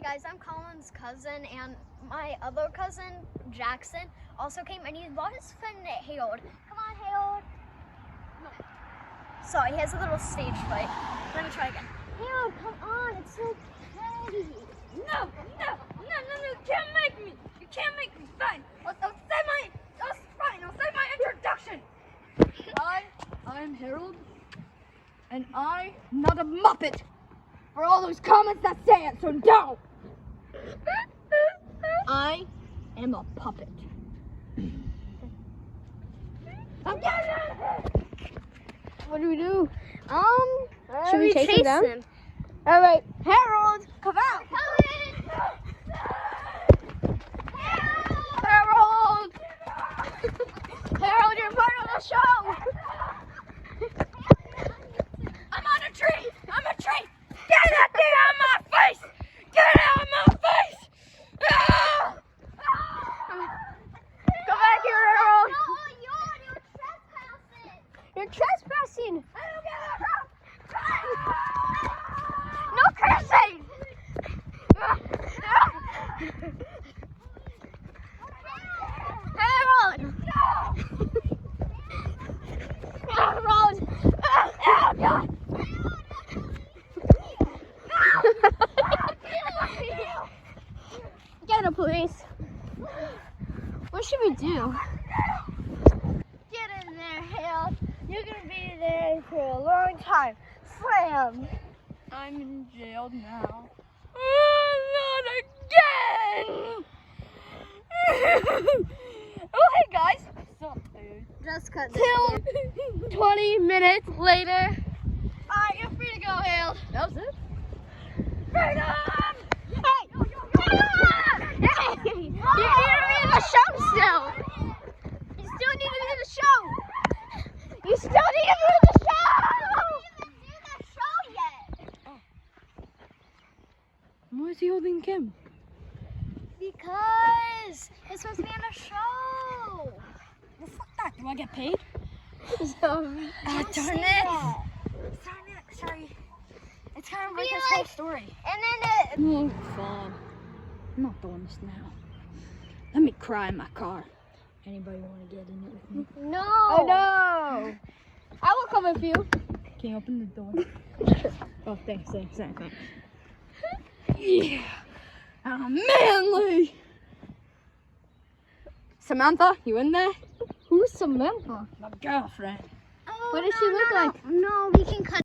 guys, I'm Colin's cousin, and my other cousin, Jackson, also came, and he brought his friend Harled. Come on, Harled. Sorry, he has a little stage fright. Let me try again. Harled, come on, it's so pretty. No, you can't make me. You can't make me. Fine. I'll say my introduction. I'm Harled, and I'm not a Muppet for all those comments that say it, so no. I am a puppet. What do we do? Should we chase him down? All right, Harled, come out. Harled! Harled, you're part of the show! I'm on a tree! I'm a tree! Get that thing out of my face! Get it out of my face! Ah! Go back here, Harled! You're trespassing! You're trespassing! I don't get a no cursing! Harled! Harled! Oh, God! Get a police. What should we do? Get in there, Harled. You're gonna be there for a long time. Slam! I'm in jail now. Not again! Oh, hey guys. What's up, dude? Just cut Till 20 minutes later. Alright, you're free to go, Harled. That was it? Freedom! Hey! Hey! You need to be in the show still! You still need to be in the show! You still need to be in the show! Why is he holding Kim? Because it's supposed to be on a show. Well, fuck that. Do I get paid? Darn it. Sorry. It's kind of Be like this like- whole story. And then No, fine. I'm not doing this now. Let me cry in my car. Anybody want to get in it with me? no. Oh, no. I will come with you. Can you open the door? Oh, thanks. Yeah. I'm manly. Samantha, you in there? Who's Samantha? My girlfriend. Oh, What does she look like? No, we can cut.